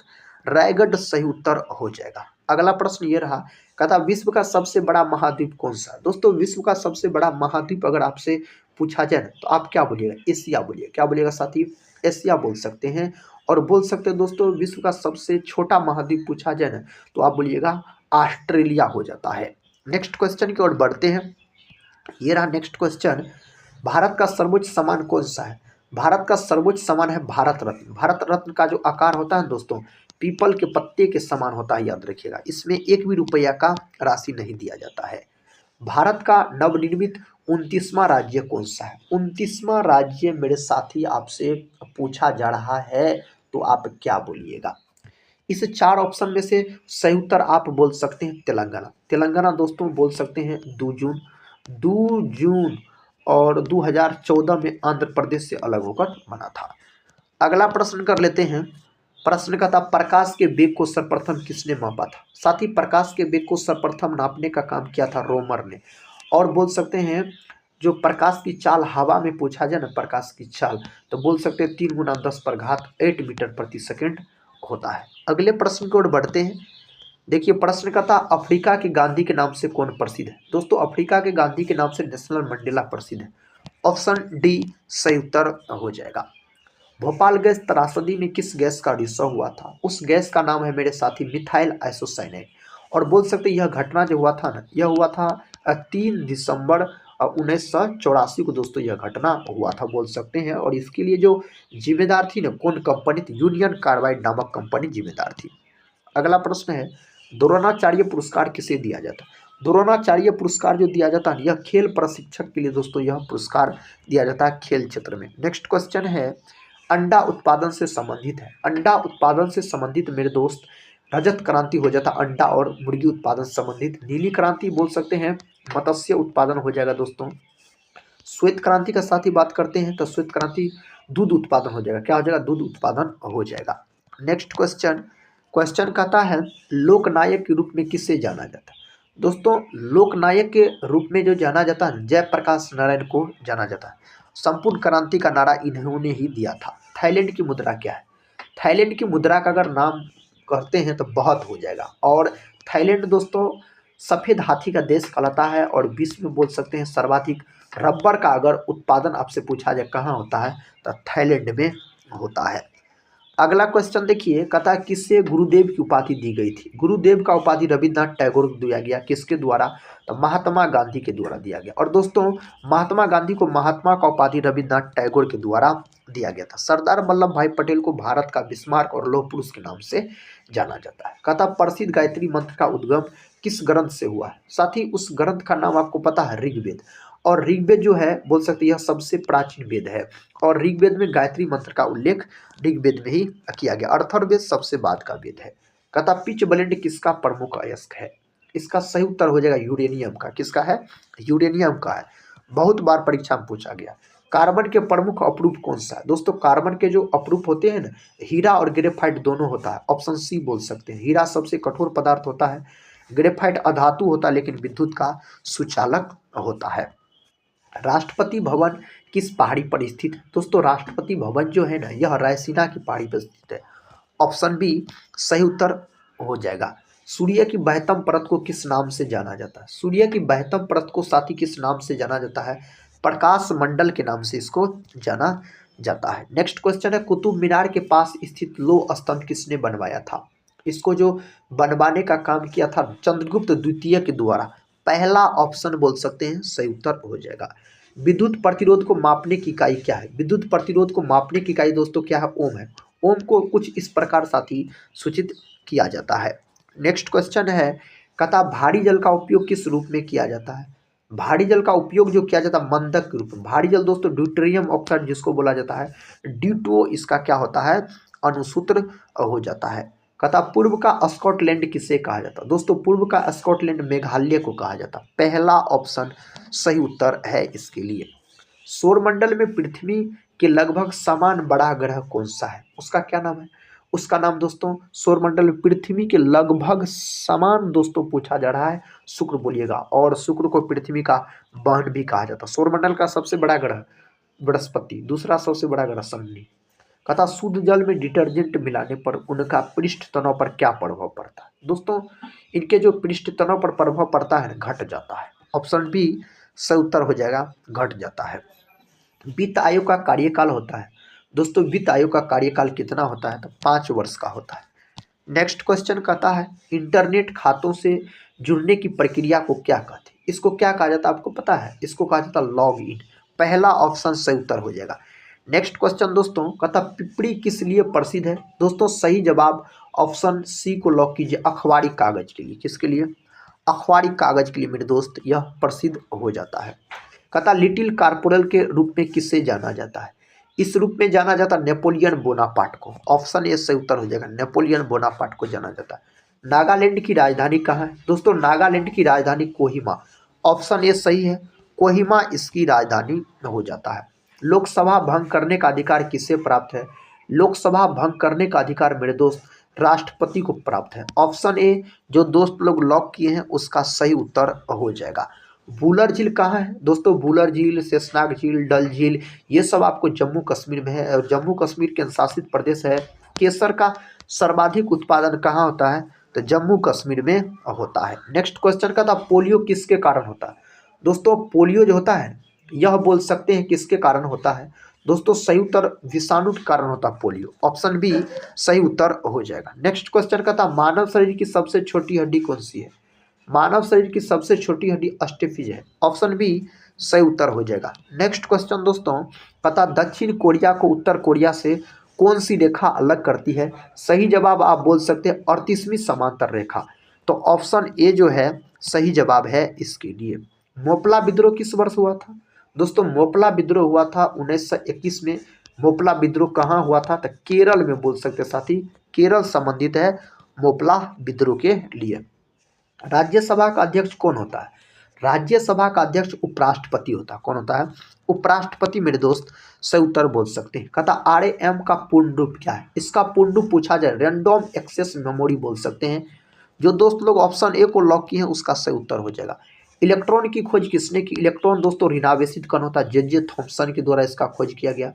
रायगढ़ सही उत्तर हो जाएगा। अगला प्रश्न ये रहा, कहता विश्व का सबसे बड़ा महाद्वीप कौन सा है? दोस्तों विश्व का सबसे बड़ा महाद्वीप अगर आपसे पूछा जाए ना तो आप क्या बोलिएगा? एशिया बोलिए। क्या बोलिएगा साथी? एशिया बोल सकते हैं। और बोल सकते हैं दोस्तों विश्व का सबसे छोटा महाद्वीप पूछा जाए ना तो आप बोलिएगा ऑस्ट्रेलिया हो जाता है। नेक्स्ट क्वेश्चन की ओर बढ़ते हैं। ये रहा नेक्स्ट क्वेश्चन, भारत का सर्वोच्च सम्मान कौन सा है? भारत का सर्वोच्च सम्मान है भारत रत्न। भारत रत्न का जो आकार होता है दोस्तों पीपल के पत्ते के समान होता है, याद रखिएगा। इसमें 1 भी रुपया का राशि नहीं दिया जाता है। भारत का नवनिर्मित 29वां राज्य कौन सा है? 29वां राज्य मेरे साथी आपसे पूछा जा रहा है तो आप क्या बोलिएगा? इस 4 ऑप्शन में से सही उत्तर आप बोल सकते हैं तेलंगाना। तेलंगाना दोस्तों बोल सकते हैं 2 जून। 2 जून और 2014 में आंध्र प्रदेश से अलग होकर बना था। अगला प्रश्न कर लेते हैं। प्रश्न का था प्रकाश के वेग को सर्वप्रथम किसने मापा था? साथ ही प्रकाश के वेग को सर्वप्रथम नापने का काम किया था रोमर ने। और बोल सकते हैं जो प्रकाश की चाल हवा में पूछा जाए ना प्रकाश की चाल तो बोल सकते हैं 3 × 10⁸ मीटर प्रति सेकेंड होता है। अगले प्रश्न की ओर बढ़ते हैं। देखिए प्रश्न का था अफ्रीका के गांधी के नाम से कौन प्रसिद्ध है? दोस्तों अफ्रीका के गांधी के नाम से नेशनल मंडेला प्रसिद्ध है। ऑप्शन डी सही उत्तर हो जाएगा। भोपाल गैस त्रासदी में किस गैस का रिसाव हुआ था? उस गैस का नाम है मेरे साथी मिथाइल आइसोसाइनेट। और बोल सकते यह घटना जो हुआ था ना यह हुआ था 3 दिसंबर 1984 को दोस्तों यह घटना हुआ था बोल सकते हैं। और इसके लिए जो जिम्मेदार थी ना, कौन कंपनी थी? यूनियन कार्बाइड नामक कंपनी जिम्मेदार थी। अगला प्रश्न है, द्रोणाचार्य पुरस्कार किसे दिया जाता है? द्रोणाचार्य पुरस्कार जो दिया जाता है यह खेल प्रशिक्षक के लिए दोस्तों यह पुरस्कार दिया जाता है खेल क्षेत्र में। नेक्स्ट क्वेश्चन है, अंडा उत्पादन से संबंधित है। अंडा उत्पादन से संबंधित मेरे दोस्त रजत क्रांति हो जाता, अंडा और मुर्गी उत्पादन से संबंधित। नीली क्रांति बोल सकते हैं मत्स्य उत्पादन हो जाएगा दोस्तों। श्वेत क्रांति का साथ ही बात करते हैं तो श्वेत क्रांति दूध उत्पादन हो जाएगा। क्या हो जाएगा? दूध उत्पादन हो जाएगा। नेक्स्ट क्वेश्चन कहता है, लोकनायक के रूप में किसे जाना जाता है? दोस्तों लोकनायक के रूप में जो जाना जाता है जयप्रकाश नारायण को जाना जाता है। संपूर्ण क्रांति का नारा इन्होंने ही दिया था। थाईलैंड की मुद्रा क्या है? थाईलैंड की मुद्रा का अगर नाम कहते हैं तो बहुत हो जाएगा। और थाईलैंड दोस्तों सफ़ेद हाथी का देश कहलाता है और विश्व में बोल सकते हैं सर्वाधिक रबर का अगर उत्पादन आपसे पूछा जाए कहाँ होता है तो थाईलैंड में होता है। अगला क्वेश्चन देखिए, कहता है किससे गुरुदेव की उपाधि दी गई थी? गुरुदेव का उपाधि रविन्द्रनाथ टैगोर को दिया गया। किसके द्वारा? तो महात्मा गांधी के द्वारा दिया गया। और दोस्तों महात्मा गांधी को महात्मा का उपाधि रविन्द्रनाथ टैगोर के द्वारा दिया गया था। सरदार वल्लभ भाई पटेल को भारत का बिस्मार्क और लौह पुरुष के नाम से जाना जाता है। कहता प्रसिद्ध गायत्री मंत्र का उद्गम किस ग्रंथ से हुआ है? साथ ही उस ग्रंथ का नाम आपको पता है? ऋग्वेद। और ऋग्वेद जो है बोल सकते हैं यह सबसे प्राचीन वेद है। और ऋग्वेद में गायत्री मंत्र का उल्लेख ऋग्वेद में ही किया गया। अथर्ववेद सबसे बाद का वेद है। कहता पिच ब्लेंड किसका प्रमुख अयस्क है? इसका सही उत्तर हो जाएगा यूरेनियम का। किसका है? यूरेनियम का है। बहुत बार परीक्षा में पूछा गया। कार्बन के प्रमुख अपरूप कौन सा है? दोस्तों कार्बन के जो अपरूप होते हैं ना, हीरा और ग्रेफाइट दोनों होता है। ऑप्शन सी बोल सकते हैं। हीरा सबसे कठोर पदार्थ होता है, ग्रेफाइट अधातु होता है लेकिन विद्युत का सुचालक होता है। राष्ट्रपति भवन किस पहाड़ी पर स्थित है? दोस्तों राष्ट्रपति भवन जो है ना यह रायसीना की पहाड़ी पर स्थित है। ऑप्शन बी सही उत्तर हो जाएगा। सूर्य की बहत्तम परत को किस नाम से जाना जाता है? सूर्य की बहत्तम परत को साथी किस नाम से जाना जाता है? प्रकाश मंडल के नाम से इसको जाना जाता है। नेक्स्ट क्वेश्चन है, कुतुब मीनार के पास स्थित लौह स्तंभ किसने बनवाया था? इसको जो बनवाने का काम किया था चंद्रगुप्त द्वितीय के द्वारा। पहला ऑप्शन बोल सकते हैं सही उत्तर हो जाएगा। विद्युत प्रतिरोध को मापने की इकाई क्या है? विद्युत प्रतिरोध को मापने की इकाई दोस्तों क्या है? ओम है। ओम को कुछ इस प्रकार साथी सूचित किया जाता है। नेक्स्ट क्वेश्चन है, कहता भारी जल का उपयोग किस रूप में किया जाता है? भारी जल का उपयोग जो किया जाता है मंदक के रूप में। भारी जल दोस्तों ड्यूटेरियम ऑक्साइड जिसको बोला जाता है, ड्यूटो इसका क्या होता है? अनुसूत्र हो जाता है। कहता पूर्व का स्कॉटलैंड किसे कहा जाता? दोस्तों पूर्व का स्कॉटलैंड मेघालय को कहा जाता। पहला ऑप्शन सही उत्तर है इसके लिए। सौरमंडल में पृथ्वी के लगभग समान बड़ा ग्रह कौन सा है? उसका क्या नाम है? उसका नाम दोस्तों सौरमंडल में पृथ्वी के लगभग समान दोस्तों पूछा जा रहा है शुक्र बोलिएगा। और शुक्र को पृथ्वी का बहन भी कहा जाता। सौरमंडल का सबसे बड़ा ग्रह बृहस्पति, दूसरा सबसे बड़ा ग्रह शनि। कहता शुद्ध जल में डिटर्जेंट मिलाने पर उनका पृष्ठ तनाव पर क्या प्रभाव पड़ता है? दोस्तों इनके जो पृष्ठ तनाव पर प्रभाव पड़ता है घट जाता है। ऑप्शन बी सही उत्तर हो जाएगा, घट जाता है। वित्त आयोग का कार्यकाल होता है दोस्तों, वित्त आयोग का कार्यकाल कितना होता है? तो 5 वर्ष का होता है। नेक्स्ट क्वेश्चन कहता है इंटरनेट खातों से जुड़ने की प्रक्रिया को क्या कहते हैं? इसको क्या कहा जाता है आपको पता है? इसको कहा जाता है लॉग इन। पहला ऑप्शन सही उत्तर हो जाएगा। नेक्स्ट क्वेश्चन दोस्तों कहता पिपड़ी किस लिए प्रसिद्ध है? दोस्तों सही जवाब ऑप्शन सी को लॉक कीजिए, अखबारी कागज के लिए। किसके लिए? अखबारी कागज के लिए मेरे दोस्त यह प्रसिद्ध हो जाता है। कहता लिटिल कार्पोरल के रूप में किससे जाना जाता है? इस रूप में जाना जाता नेपोलियन बोनापार्ट को। ऑप्शन ए सही उत्तर हो जाएगा, नेपोलियन बोनापार्ट को जाना जाता है। नागालैंड की राजधानी कहाँ है? दोस्तों नागालैंड की राजधानी कोहिमा। ऑप्शन ए सही है, कोहिमा इसकी राजधानी हो जाता है। लोकसभा भंग करने का अधिकार किससे प्राप्त है? लोकसभा भंग करने का अधिकार मेरे दोस्त राष्ट्रपति को प्राप्त है। ऑप्शन ए जो दोस्त लोग लॉक किए हैं उसका सही उत्तर हो जाएगा। वुलर झील कहाँ है? दोस्तों वुलर झील, शेषनाग झील, डल झील ये सब आपको जम्मू कश्मीर में है और जम्मू कश्मीर केंद्र शासित प्रदेश है। केसर का सर्वाधिक उत्पादन कहाँ होता है? तो जम्मू कश्मीर में होता है। नेक्स्ट क्वेश्चन का था पोलियो किसके कारण होता है? दोस्तों पोलियो जो होता है यह बोल सकते हैं किसके कारण होता है? दोस्तों सही उत्तर विषाणु के कारण होता है पोलियो। ऑप्शन बी सही उत्तर हो जाएगा। नेक्स्ट क्वेश्चन का था मानव शरीर की सबसे छोटी हड्डी कौन सी है? मानव शरीर की सबसे छोटी हड्डी अस्टेफिज है। ऑप्शन बी सही उत्तर हो जाएगा। नेक्स्ट क्वेश्चन दोस्तों, पता दक्षिण कोरिया को उत्तर कोरिया से कौन सी रेखा अलग करती है? सही जवाब आप बोल सकते हैं 38वीं समांतर रेखा। तो ऑप्शन ए जो है सही जवाब है इसके लिए। मोपला विद्रोह किस वर्ष हुआ था? दोस्तों मोपला विद्रोह हुआ था 1921 में। मोपला विद्रोह कहाँ हुआ था? तो केरल में बोल सकते साथी, केरल संबंधित है मोपला विद्रोह के लिए। राज्यसभा का अध्यक्ष कौन होता है? राज्यसभा का अध्यक्ष उपराष्ट्रपति होता है। कौन होता है? उपराष्ट्रपति मेरे दोस्त। सही उत्तर बोल सकते हैं। कहता RAM का पूर्ण रूप क्या है? इसका पूर्ण रूप पूछा जाए रैंडम एक्सेस मेमोरी बोल सकते हैं। जो दोस्त लोग ऑप्शन ए को लॉक किए हैं उसका सही उत्तर हो जाएगा। इलेक्ट्रॉन की खोज किसने की? इलेक्ट्रॉन दोस्तों ऋणावेशित कण होता है, जे थॉम्सन के द्वारा इसका खोज किया गया।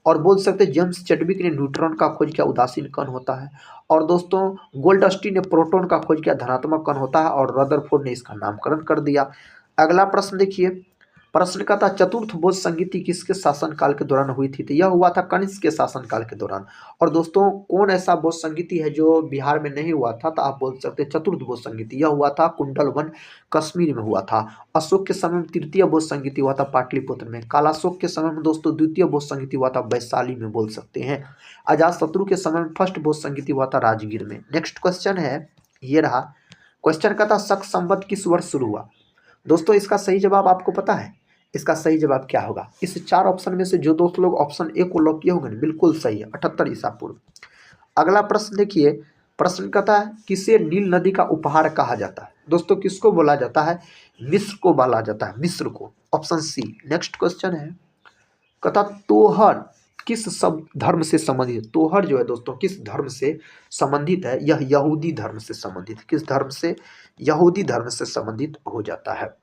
और बोल सकते हैं जेम्स चैडविक ने न्यूट्रॉन का खोज किया, उदासीन कण होता है। और दोस्तों गोल्डस्टी ने प्रोटॉन का खोज किया, धनात्मक कण होता है। और रदरफोर्ड ने इसका नामकरण कर दिया। अगला प्रश्न देखिए, प्रश्न का था चतुर्थ बोध संगीति किसके शासनकाल के दौरान हुई थी? तो यह हुआ था कनिष्क के शासनकाल के दौरान। और दोस्तों कौन ऐसा बोध संगीति है जो बिहार में नहीं हुआ था? तो आप बोल सकते हैं चतुर्थ बोध संगीति। यह हुआ था कुंडलवन कश्मीर में हुआ था। अशोक के समय में तृतीय बोध संगीति हुआ था पाटलिपुत्र में। कालाशोक के समय में दोस्तों द्वितीय बोध संगीति हुआ था वैशाली में बोल सकते हैं। अजातशत्रु के समय में फर्स्ट बोध संगीति हुआ था राजगीर में। नेक्स्ट क्वेश्चन है, ये रहा क्वेश्चन का था शक संवत किस वर्ष शुरू हुआ? दोस्तों इसका सही जवाब आपको पता है? इसका सही जवाब क्या होगा? इस 4 ऑप्शन में से जो दोस्त लोग ऑप्शन ए को लॉक किए होंगे बिल्कुल सही है, 78 ईसा पूर्व। अगला प्रश्न देखिए, प्रश्न कहता है किसे नील नदी का उपहार कहा जाता है? दोस्तों किसको बोला जाता है? मिस्र को बोला जाता है, मिस्र को। Option C. नेक्स्ट क्वेश्चन है, कहता तोहर किस सब धर्म से संबंधित? तोहर जो है दोस्तों किस धर्म से संबंधित है? यह यहूदी धर्म से संबंधित। किस धर्म से? यहूदी धर्म से संबंधित हो जाता है।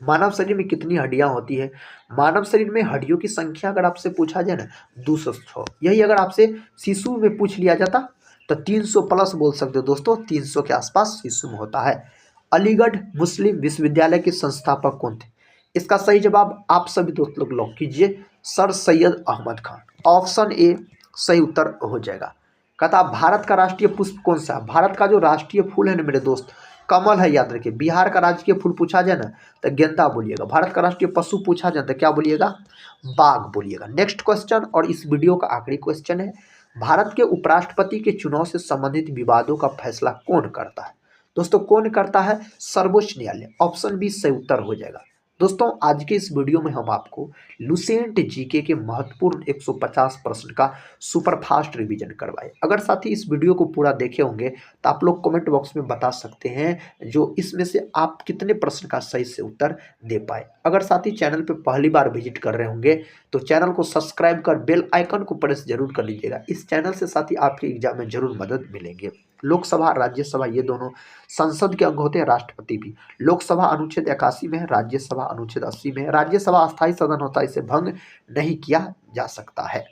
मानव शरीर में कितनी हड्डियां होती है? मानव शरीर में हड्डियों की संख्या अगर आपसे पूछा जाए ना 206। यही अगर आपसे शिशु में पूछ लिया जाता तो 300 प्लस बोल सकते हो दोस्तों, 300 के आसपास शिशु में होता है। अलीगढ़ मुस्लिम विश्वविद्यालय के संस्थापक कौन थे? इसका सही जवाब आप सभी दोस्त लोग लॉक कीजिए, sir Syed Ahmad Khan. Option A सही उत्तर हो जाएगा। कहता भारत का राष्ट्रीय पुष्प कौन सा है? भारत का जो राष्ट्रीय फूल है ना मेरे दोस्त कमल है, याद रखिए। बिहार का राजकीय फूल पूछा जाए ना तो गेंदा बोलिएगा। भारत का राष्ट्रीय पशु पूछा जाए तो क्या बोलिएगा? बाघ बोलिएगा। नेक्स्ट क्वेश्चन और इस वीडियो का आखिरी क्वेश्चन है, भारत के उपराष्ट्रपति के चुनाव से संबंधित विवादों का फैसला कौन करता है? दोस्तों कौन करता है? सर्वोच्च न्यायालय। ऑप्शन बी सही उत्तर हो जाएगा। दोस्तों आज के इस वीडियो में हम आपको लुसेंट जीके के महत्वपूर्ण 150 प्रश्न का सुपरफास्ट रिवीजन करवाए। अगर साथी इस वीडियो को पूरा देखे होंगे तो आप लोग कमेंट बॉक्स में बता सकते हैं जो इसमें से आप कितने प्रश्न का सही से उत्तर दे पाए। अगर साथी चैनल पे पहली बार विजिट कर रहे होंगे तो चैनल को सब्सक्राइब कर बेल आइकन को प्रेस जरूर कर लीजिएगा। इस चैनल से साथी आपके एग्जाम में जरूर मदद मिलेंगे। लोकसभा राज्यसभा ये दोनों संसद के अंग होते हैं, राष्ट्रपति भी। लोकसभा अनुच्छेद 81 में है, राज्यसभा अनुच्छेद 80 में है। राज्यसभा अस्थायी सदन होता है, इसे भंग नहीं किया जा सकता है।